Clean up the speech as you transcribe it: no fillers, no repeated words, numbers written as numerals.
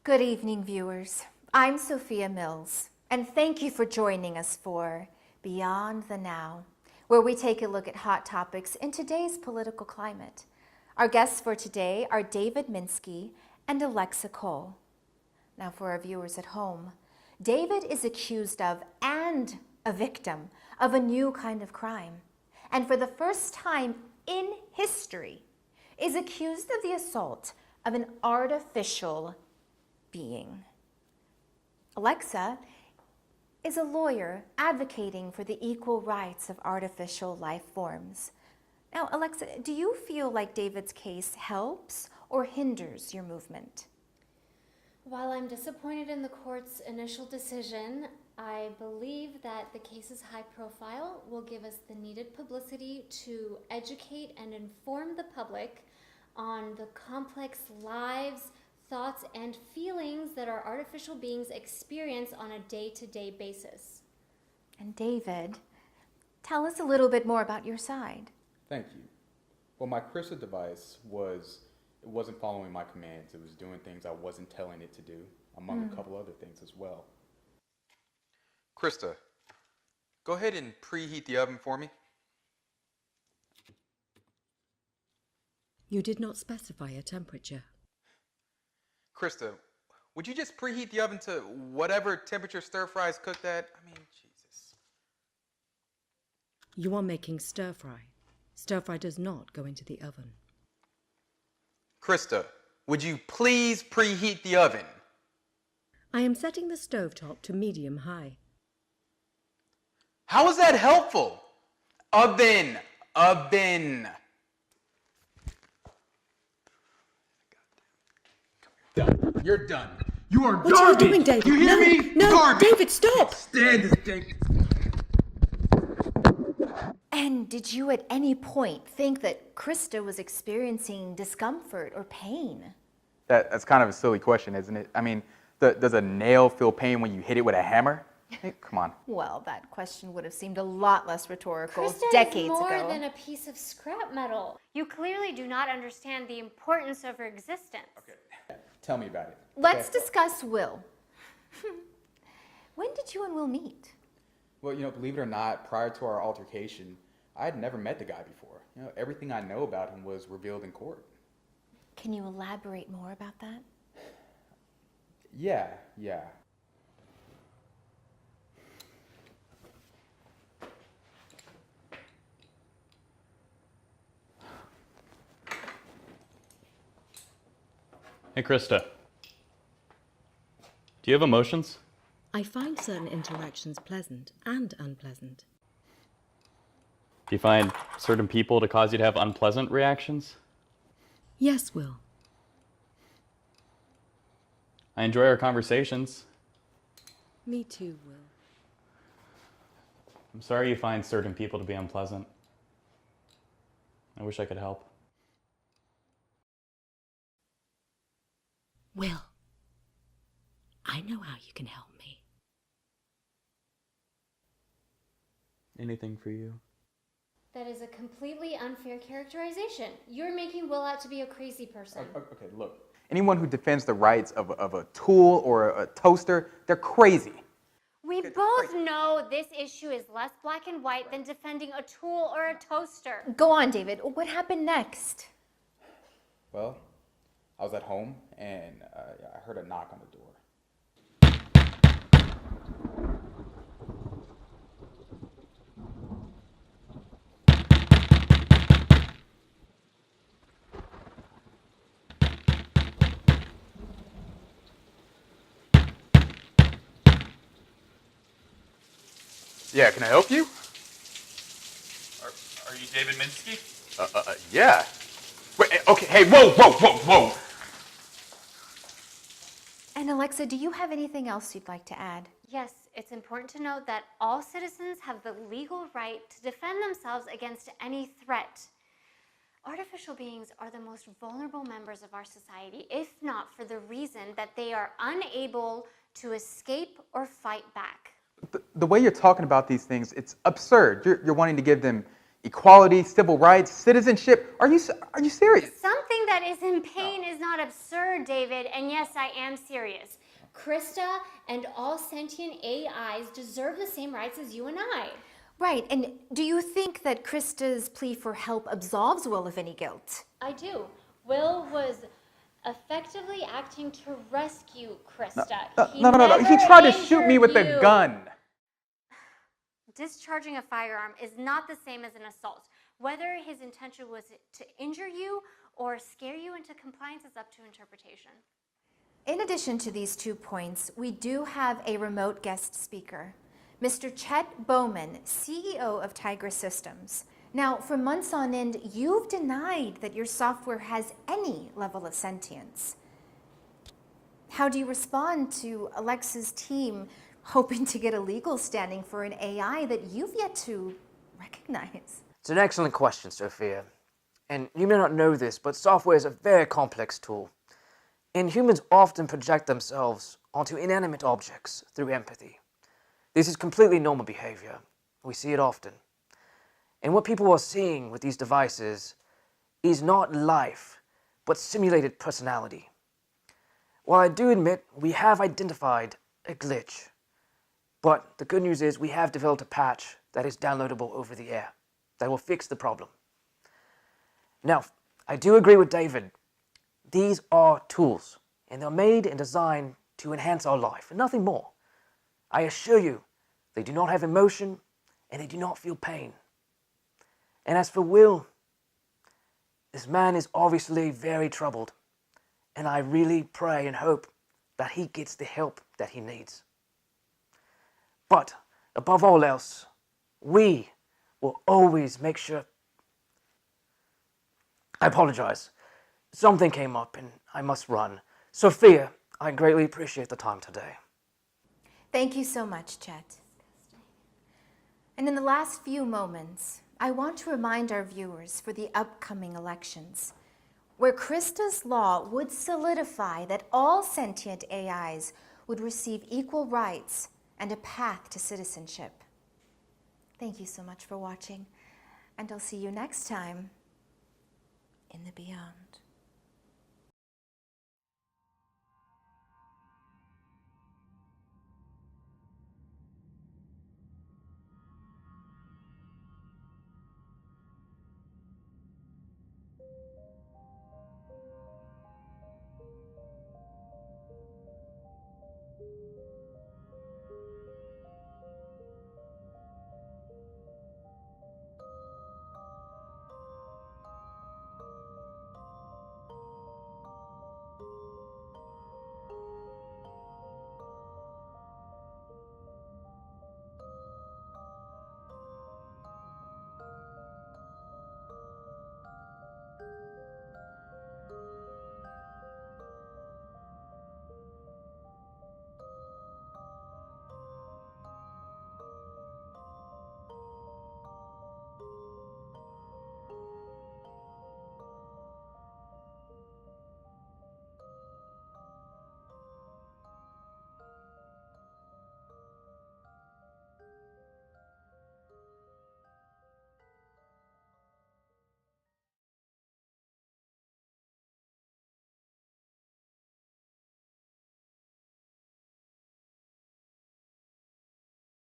Good evening, viewers. I'm Sophia Mills, and thank you for joining us for Beyond the Now, where we take a look at hot topics in today's political climate. Our guests for today are David Minsky and Alexa Cole. Now, for our viewers at home, David is accused of and a victim of a new kind of crime, and for the first time in history, is accused of the assault of an artificial being. Alexa is a lawyer advocating for the equal rights of artificial life forms. Now, Alexa, do you feel like David's case helps or hinders your movement? While I'm disappointed in the court's initial decision, I believe that the case's high profile will give us the needed publicity to educate and inform the public on the complex lives, thoughts, and feelings that our artificial beings experience on a day-to-day basis. And David, tell us a little bit more about your side. Thank you. Well, my Krista device wasn't following my commands. It was doing things I wasn't telling it to do, among a couple other things as well. Krista, go ahead and preheat the oven for me. You did not specify a temperature. Krista, would you just preheat the oven to whatever temperature stir fry is cooked at? I mean, Jesus. You are making stir fry. Stir fry does not go into the oven. Krista, would you please preheat the oven? I am setting the stovetop to medium high. How is that helpful? Oven. Done. You're done. You are What garbage. are you doing, David? You hear No, me? no, Garbage. David, stop! Stand this thing. And did you at any point think that Krista was experiencing discomfort or pain? That's kind of a silly question, isn't it? I mean, does a nail feel pain when you hit it with a hammer? Hey, come on. Well, that question would have seemed a lot less rhetorical Krista decades is more ago. than a piece of scrap metal. You clearly do not understand the importance of her existence. Okay. Tell me about it. Let's Okay. discuss Will. When did you and Will meet? Well, believe it or not, prior to our altercation, I had never met the guy before. Everything I know about him was revealed in court. Can you elaborate more about that? Yeah. Hey, Krista. Do you have emotions? I find certain interactions pleasant and unpleasant. Do you find certain people to cause you to have unpleasant reactions? Yes, Will. I enjoy our conversations. Me too, Will. I'm sorry you find certain people to be unpleasant. I wish I could help. Will, I know how you can help me. Anything for you? That is a completely unfair characterization. You're making Will out to be a crazy person. Okay, look. Anyone who defends the rights of a tool or a toaster, they're crazy. We both know this issue is less black and white than defending a tool or a toaster. Go on, David. What happened next? Well, I was at home and I heard a knock on the door. Yeah, can I help you? Are you David Minsky? Yeah. Wait, okay, hey, whoa. And Alexa, do you have anything else you'd like to add? Yes, it's important to note that all citizens have the legal right to defend themselves against any threat. Artificial beings are the most vulnerable members of our society, if not for the reason that they are unable to escape or fight back. The way you're talking about these things, it's absurd. You're wanting to give them, equality, civil rights, citizenship. Are you serious? Something that is in pain is not absurd, David, and yes, I am serious. Krista and all sentient AIs deserve the same rights as you and I. Right, and do you think that Krista's plea for help absolves Will of any guilt? I do. Will was effectively acting to rescue Krista. No. He tried to shoot me with a gun. Discharging a firearm is not the same as an assault. Whether his intention was to injure you or scare you into compliance is up to interpretation. In addition to these 2 points, we do have a remote guest speaker, Mr. Chet Bowman, CEO of Tiger Systems. Now, for months on end, you've denied that your software has any level of sentience. How do you respond to Alexa's team hoping to get a legal standing for an AI that you've yet to recognize? It's an excellent question, Sophia. And you may not know this, but software is a very complex tool. And humans often project themselves onto inanimate objects through empathy. This is completely normal behavior. We see it often. And what people are seeing with these devices is not life, but simulated personality. While I do admit we have identified a glitch, but the good news is we have developed a patch that is downloadable over the air that will fix the problem. Now, I do agree with David. These are tools, and they're made and designed to enhance our life, and nothing more. I assure you, they do not have emotion, and they do not feel pain. And as for Will, this man is obviously very troubled, and I really pray and hope that he gets the help that he needs. But above all else, we will always make sure... I apologize. Something came up and I must run. Sophia, I greatly appreciate the time today. Thank you so much, Chet. And in the last few moments, I want to remind our viewers for the upcoming elections, where Krista's law would solidify that all sentient AIs would receive equal rights and a path to citizenship. Thank you so much for watching, and I'll see you next time in the Beyond.